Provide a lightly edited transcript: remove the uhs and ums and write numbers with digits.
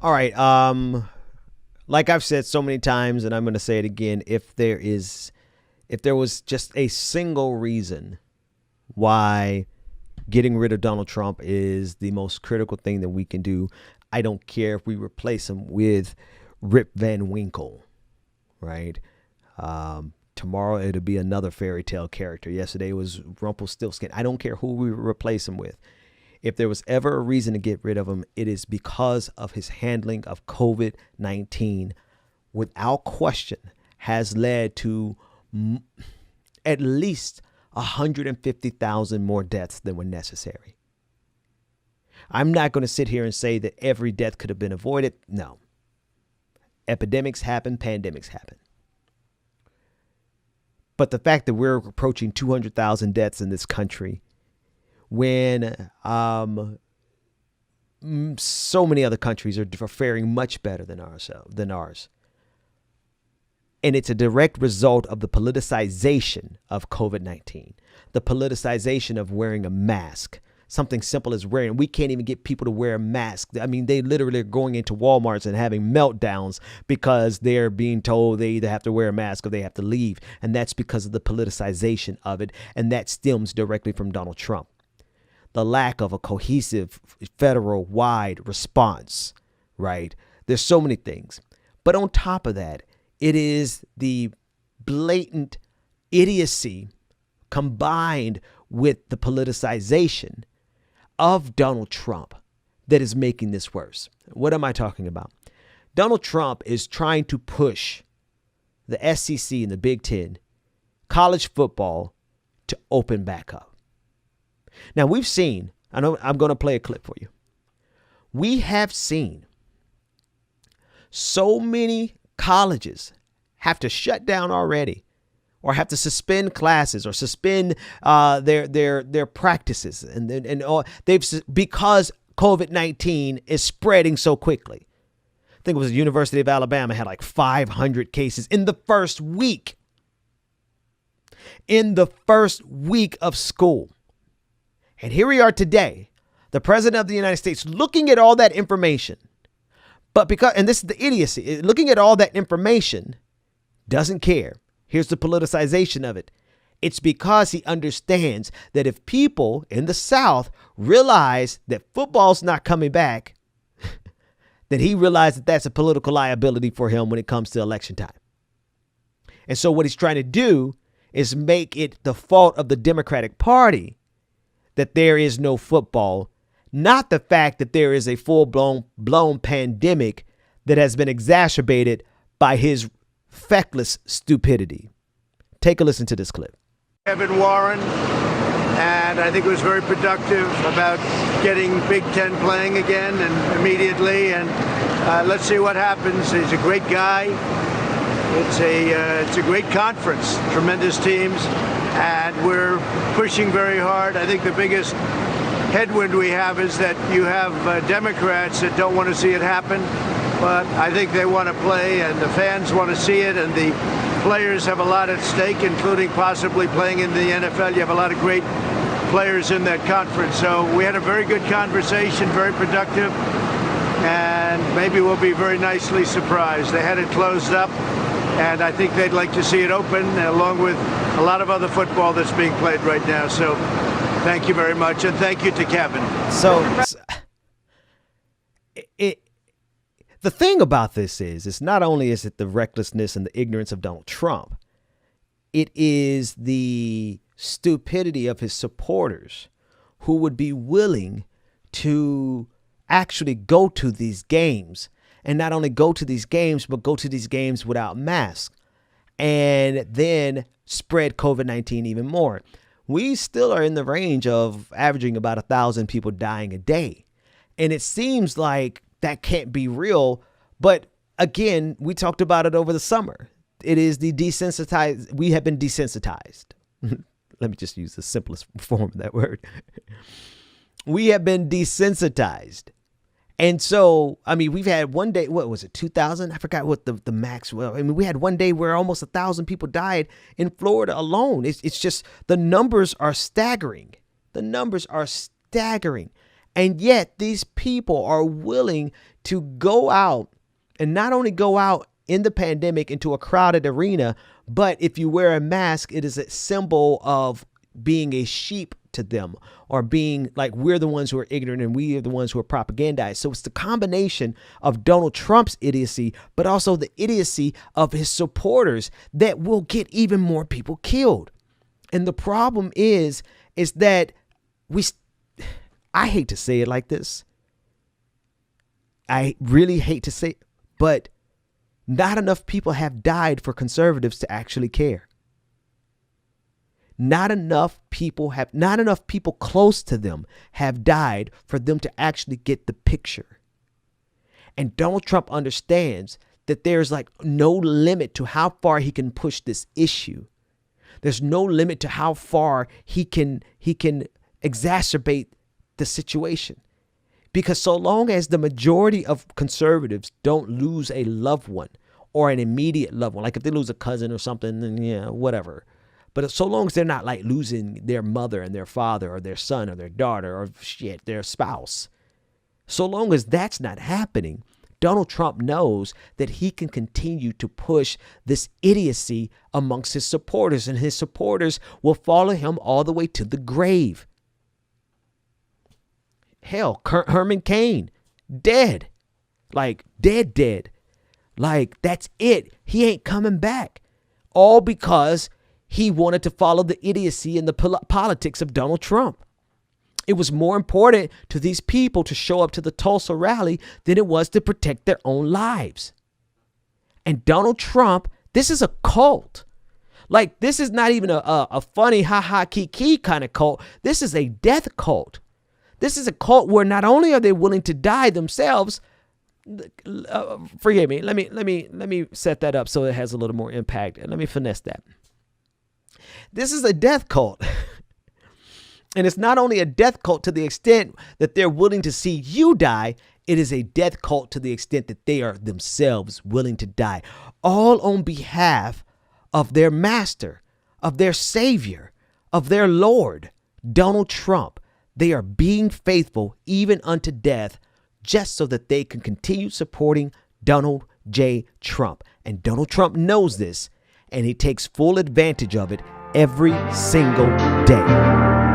All right. Like I've said so many times, and I'm going to say it again, if there was just a single reason why getting rid of Donald Trump is the most critical thing that we can do, I don't care if we replace him with Rip Van Winkle, right? Tomorrow it'll be another fairy tale character. Yesterday was Rumpelstiltskin. I don't care who we replace him with. If there was ever a reason to get rid of him, it is because of his handling of COVID-19, without question, has led to at least 150,000 more deaths than were necessary. I'm not going to sit here and say that every death could have been avoided. No. Epidemics happen, pandemics happen. But the fact that we're approaching 200,000 deaths in this country when so many other countries are faring much better than ours. And it's a direct result of the politicization of COVID-19, the politicization of wearing a mask. Something simple as wearing. We can't even get people to wear a mask. I mean, they literally are going into Walmarts and having meltdowns because they're being told they either have to wear a mask or they have to leave. And that's because of the politicization of it. And that stems directly from Donald Trump. The lack of a cohesive federal-wide response, right? There's so many things. But on top of that, it is the blatant idiocy combined with the politicization of Donald Trump that is making this worse. What am I talking about? Donald Trump is trying to push the SEC and the Big Ten, college football, to open back up. Now, we've seen, I'm going to play a clip for you. We have seen so many colleges have to shut down already, or have to suspend classes, or suspend their practices, and all because COVID-19 is spreading so quickly. I think it was the University of Alabama had like 500 cases in the first week. In the first week of school. And here we are today, the president of the United States looking at all that information. But and this is the idiocy, looking at all that information, doesn't care. Here's the politicization of it. It's because he understands that if people in the South realize that football's not coming back, then he realizes that that's a political liability for him when it comes to election time. And so what he's trying to do is make it the fault of the Democratic Party that there is no football, not the fact that there is a full-blown pandemic that has been exacerbated by his feckless stupidity. Take a listen to this clip. Evan Warren, and I think it was very productive about getting Big Ten playing again and immediately, and let's see what happens. He's a great guy. It's a great conference, tremendous teams, and we're pushing very hard. I think the biggest headwind we have is that you have Democrats that don't want to see it happen, but I think they want to play, and the fans want to see it, and the players have a lot at stake, including possibly playing in the NFL. You have a lot of great players in that conference. So we had a very good conversation, very productive, and maybe we'll be very nicely surprised. They had it closed up, and I think they'd like to see it open, along with a lot of other football that's being played right now. So thank you very much, and thank you to Kevin. So the thing about this is, it's not only is it the recklessness and the ignorance of Donald Trump, it is the stupidity of his supporters who would be willing to actually go to these games, and not only go to these games, but go to these games without masks, and then spread COVID-19 even more. We still are in the range of averaging about 1,000 people dying a day. And it seems like that can't be real. But again, we talked about it over the summer. It is the desensitized. We have been desensitized. Let me just use the simplest form of that word. We have been desensitized. And so, I mean, we've had one day, what was it, 2,000? I forgot what the max was. I mean, we had one day where almost 1,000 people died in Florida alone. It's just, the numbers are staggering. The numbers are staggering. And yet these people are willing to go out and not only go out in the pandemic into a crowded arena, but if you wear a mask, it is a symbol of being a sheep to them, or being like, we're the ones who are ignorant and we are the ones who are propagandized. So it's the combination of Donald Trump's idiocy, but also the idiocy of his supporters that will get even more people killed. And the problem is that I hate to say it like this. I really hate to say it, but not enough people have died for conservatives to actually care. Not enough people close to them have died for them to actually get the picture. And Donald Trump understands that there's like no limit to how far he can push this issue. There's no limit to how far he can exacerbate the situation. Because so long as the majority of conservatives don't lose a loved one or an immediate loved one, like if they lose a cousin or something, then yeah, whatever. But so long as they're not like losing their mother and their father or their son or their daughter or their spouse, so long as that's not happening, Donald Trump knows that he can continue to push this idiocy amongst his supporters, and his supporters will follow him all the way to the grave. Hell, Herman Cain, dead. Like, dead. Like, that's it. He ain't coming back. All because he wanted to follow the idiocy and the politics of Donald Trump. It was more important to these people to show up to the Tulsa rally than it was to protect their own lives. And Donald Trump, this is a cult. Like, this is not even a funny ha-ha kiki kind of cult. This is a death cult. This is a cult where not only are they willing to die themselves, forgive me, let me set that up so it has a little more impact. And let me finesse that. This is a death cult. And it's not only a death cult to the extent that they're willing to see you die, it is a death cult to the extent that they are themselves willing to die, all on behalf of their master, of their savior, of their Lord, Donald Trump. They are being faithful even unto death just so that they can continue supporting Donald J. Trump. And Donald Trump knows this, and he takes full advantage of it every single day.